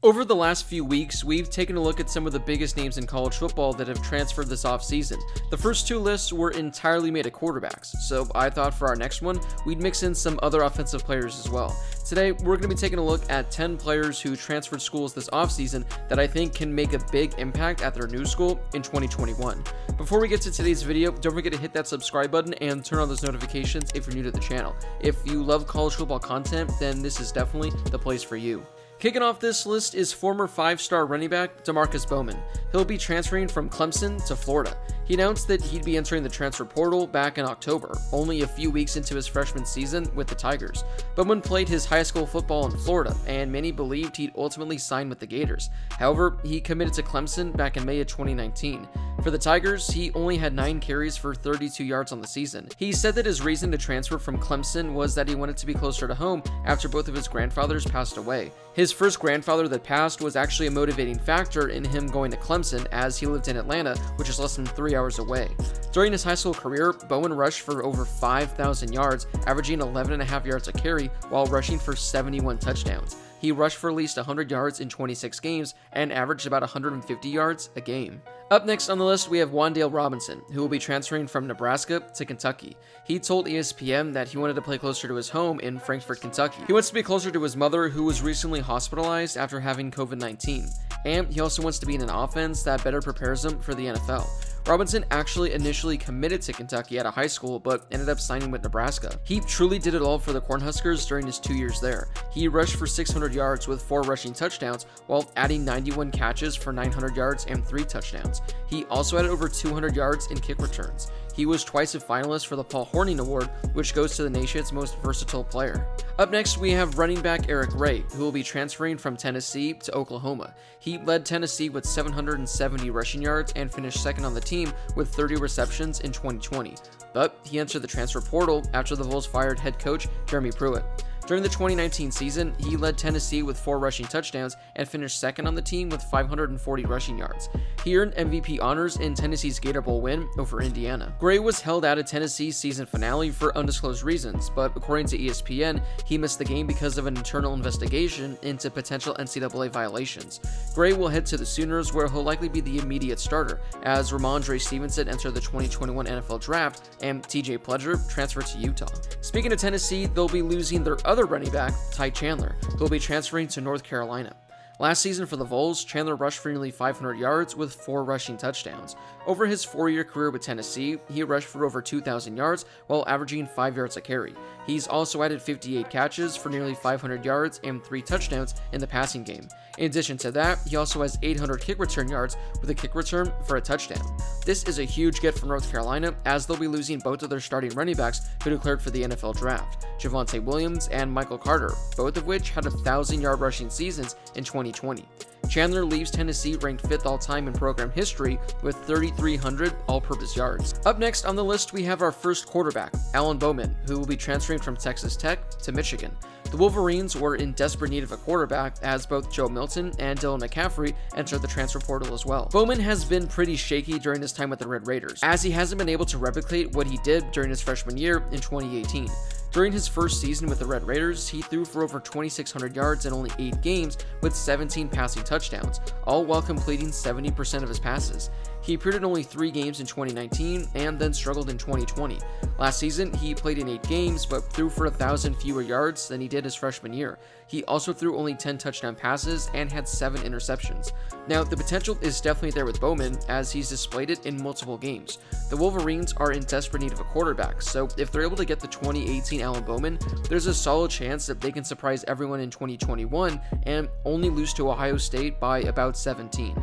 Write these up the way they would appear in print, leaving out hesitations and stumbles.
Over the last few weeks, we've taken a look at some of the biggest names in college football that have transferred this offseason. The first two lists were entirely made of quarterbacks, so I thought for our next one, we'd mix in some other offensive players as well. Today, we're going to be taking a look at 10 players who transferred schools this offseason that I think can make a big impact at their new school in 2021. Before we get to today's video, don't forget to hit that subscribe button and turn on those notifications if you're new to the channel. If you love college football content, then this is definitely the place for you. Kicking off this list is former 5-star running back DEMARKCUS BOWMAN. He'll be transferring from Clemson to Florida. He announced that he'd be entering the transfer portal back in October, only a few weeks into his freshman season with the Tigers. Bowman played his high school football in Florida, and many believed he'd ultimately sign with the Gators. However, he committed to Clemson back in May of 2019. For the Tigers, he only had 9 carries for 32 yards on the season. He said that his reason to transfer from Clemson was that he wanted to be closer to home after both of his grandfathers passed away. His first grandfather that passed was actually a motivating factor in him going to Clemson, as he lived in Atlanta, which is less than 3 hours away. During his high school career, Bowman rushed for over 5,000 yards, averaging 11.5 yards a carry while rushing for 71 touchdowns. He rushed for at least 100 yards in 26 games and averaged about 150 yards a game. Up next on the list, we have WAN'DALE, who will be transferring from Nebraska to Kentucky. He told ESPN that he wanted to play closer to his home in Frankfort, Kentucky. He wants to be closer to his mother, who was recently hospitalized after having COVID-19. And he also wants to be in an offense that better prepares him for the NFL. Robinson actually initially committed to Kentucky out of high school, but ended up signing with Nebraska. He truly did it all for the Cornhuskers during his 2 years there. He rushed for 600 yards with 4 rushing touchdowns, while adding 91 catches for 900 yards and 3 touchdowns. He also added over 200 yards in kick returns. He was twice a finalist for the Paul Hornung Award, which goes to the nation's most versatile player. Up next, we have running back Eric Ray, who will be transferring from Tennessee to Oklahoma. He led Tennessee with 770 rushing yards and finished second on the team with 30 receptions in 2020. But he entered the transfer portal after the Vols fired head coach Jeremy Pruitt. During the 2019 season, he led Tennessee with 4 rushing touchdowns and finished second on the team with 540 rushing yards. He earned MVP honors in Tennessee's Gator Bowl win over Indiana. Gray was held out of Tennessee's season finale for undisclosed reasons, but according to ESPN, he missed the game because of an internal investigation into potential NCAA violations. Gray will head to the Sooners, where he'll likely be the immediate starter, as Ramondre Stevenson entered the 2021 NFL Draft and TJ Pledger transferred to Utah. Speaking of Tennessee, they'll be losing their other running back, CHANDLER, who will be transferring to North Carolina. Last season for the Vols, CHANDLER rushed for nearly 500 yards with 4 rushing touchdowns. Over his 4-year career with Tennessee, he rushed for over 2,000 yards while averaging 5 yards a carry. He's also added 58 catches for nearly 500 yards and 3 touchdowns in the passing game. In addition to that, he also has 800 kick return yards with a kick return for a touchdown. This is a huge get for North Carolina, as they'll be losing both of their starting running backs who declared for the NFL Draft, Javonte Williams and Michael Carter, both of which had 1,000-yard rushing seasons in 2020. CHANDLER leaves Tennessee ranked 5th all-time in program history with 3,300 all-purpose yards. Up next on the list, we have our first quarterback, BOWMAN, who will be transferring from Texas Tech to Michigan. The Wolverines were in desperate need of a quarterback, as both Joe Milton and MCCAFFREY entered the transfer portal as well. Bowman has been pretty shaky during his time with the Red Raiders, as he hasn't been able to replicate what he did during his freshman year in 2018. During his first season with the Red Raiders, he threw for over 2,600 yards in only 8 games with 17 passing touchdowns, all while completing 70% of his passes. He appeared in only 3 games in 2019 and then struggled in 2020. Last season, he played in 8 games but threw for 1,000 fewer yards than he did his freshman year. He also threw only 10 touchdown passes and had 7 interceptions. Now, the potential is definitely there with Bowman, as he's displayed it in multiple games. The Wolverines are in desperate need of a quarterback, so if they're able to get the 2018 Bowman, there's a solid chance that they can surprise everyone in 2021 and only lose to Ohio State by about 17.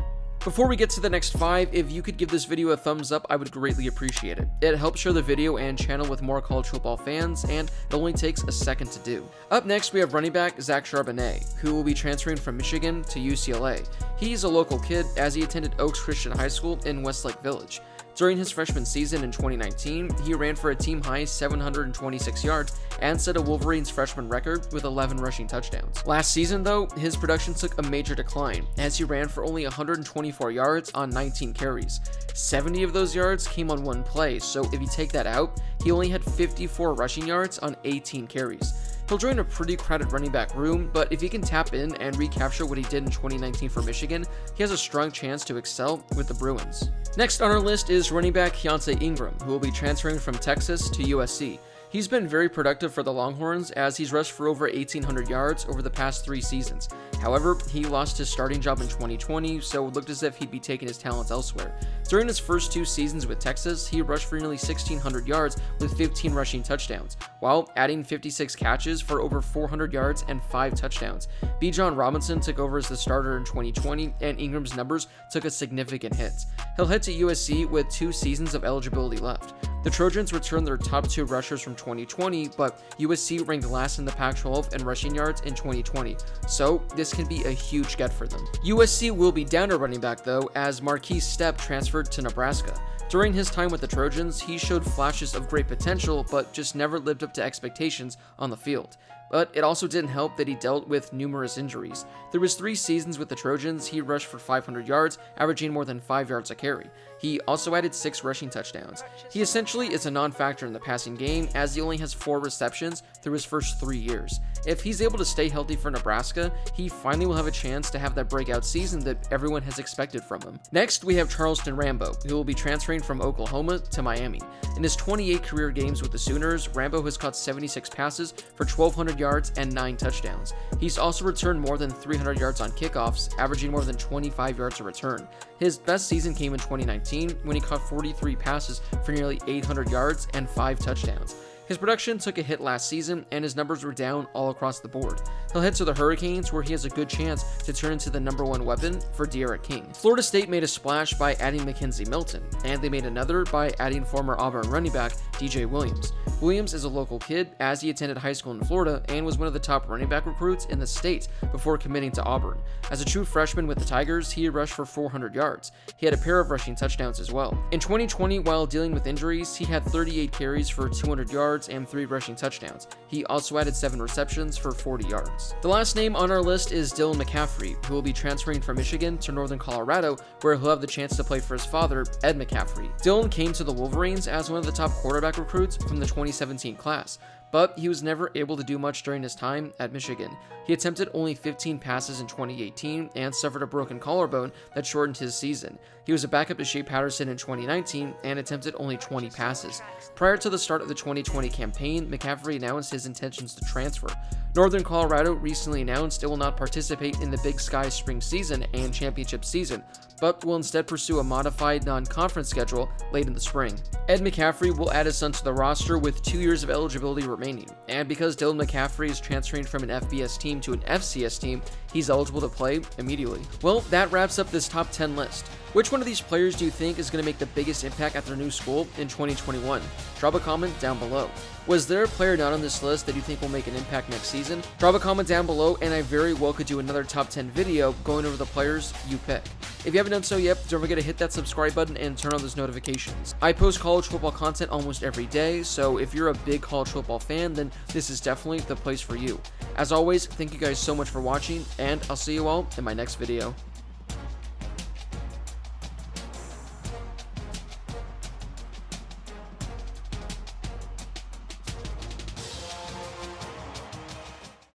Before we get to the next 5, if you could give this video a thumbs up, I would greatly appreciate it. It helps share the video and channel with more college football fans, and it only takes a second to do. Up next, we have running back CHARBONNET, who will be transferring from Michigan to UCLA. He's a local kid, as he attended Oaks Christian High School in Westlake Village. During his freshman season in 2019, he ran for a team-high 726 yards and set a Wolverines freshman record with 11 rushing touchdowns. Last season, though, his production took a major decline, as he ran for only 124 yards on 19 carries. 70 of those yards came on 1 play, so if you take that out, he only had 54 rushing yards on 18 carries. He'll join a pretty crowded running back room, but if he can tap in and recapture what he did in 2019 for Michigan, he has a strong chance to excel with the Bruins. Next on our list is running back KEAONTAY Ingram, who will be transferring from Texas to USC. He's been very productive for the Longhorns as he's rushed for over 1,800 yards over the past 3 seasons. However, he lost his starting job in 2020, so it looked as if he'd be taking his talents elsewhere. During his first 2 seasons with Texas, he rushed for nearly 1,600 yards with 15 rushing touchdowns, while adding 56 catches for over 400 yards and 5 touchdowns. Bijan Robinson took over as the starter in 2020, and Ingram's numbers took a significant hit. He'll head to USC with 2 seasons of eligibility left. The Trojans returned their top 2 rushers from 2020, but USC ranked last in the Pac-12 in rushing yards in 2020, so this can be a huge get for them. USC will be down a running back though, as MARKESE STEPP transferred to Nebraska. During his time with the Trojans, he showed flashes of great potential, but just never lived up to expectations on the field. But it also didn't help that he dealt with numerous injuries. Through his 3 seasons with the Trojans, he rushed for 500 yards, averaging more than 5 yards a carry. He also added 6 rushing touchdowns. He essentially is a non-factor in the passing game, as he only has 4 receptions through his first 3 years. If he's able to stay healthy for Nebraska, he finally will have a chance to have that breakout season that everyone has expected from him. Next, we have Charleston RAMBO, who will be transferring from Oklahoma to Miami. In his 28 career games with the Sooners, RAMBO has caught 76 passes for 1,200 yards and 9 touchdowns. He's also returned more than 300 yards on kickoffs, averaging more than 25 yards a return. His best season came in 2019 when he caught 43 passes for nearly 800 yards and 5 touchdowns. His production took a hit last season, and his numbers were down all across the board. He'll head to the Hurricanes, where he has a good chance to turn into the #1 weapon for D'Eriq King. Florida State made a splash by adding McKenzie Milton, and they made another by adding former Auburn running back DJ Williams. Williams is a local kid, as he attended high school in Florida and was one of the top running back recruits in the state before committing to Auburn. As a true freshman with the Tigers, he rushed for 400 yards. He had a pair of rushing touchdowns as well. In 2020, while dealing with injuries, he had 38 carries for 200 yards and 3 rushing touchdowns. He also added 7 receptions for 40 yards. The last name on our list is Dylan McCaffrey, who will be transferring from Michigan to Northern Colorado, where he'll have the chance to play for his father, Ed McCaffrey. Dylan came to the Wolverines as one of the top quarterback recruits from the 2017 class, but he was never able to do much during his time at Michigan. He attempted only 15 passes in 2018 and suffered a broken collarbone that shortened his season. He was a backup to Shea Patterson in 2019 and attempted only 20 passes. Prior to the start of the 2020 campaign, McCaffrey announced his intentions to transfer. Northern Colorado recently announced it will not participate in the Big Sky spring season and championship season, but will instead pursue a modified non-conference schedule late in the spring. Ed McCaffrey will add his son to the roster with 2 years of eligibility remaining, and because Dylan McCaffrey is transferring from an FBS team to an FCS team, he's eligible to play immediately. Well, that wraps up this top 10 list. Which one of these players do you think is going to make the biggest impact at their new school in 2021? Drop a comment down below. Was there a player not on this list that you think will make an impact next season? Drop a comment down below, and I very well could do another top 10 video going over the players you pick. If you haven't done so yet, don't forget to hit that subscribe button and turn on those notifications. I post college football content almost every day, so if you're a big college football fan, then this is definitely the place for you. As always, thank you guys so much for watching, and I'll see you all in my next video.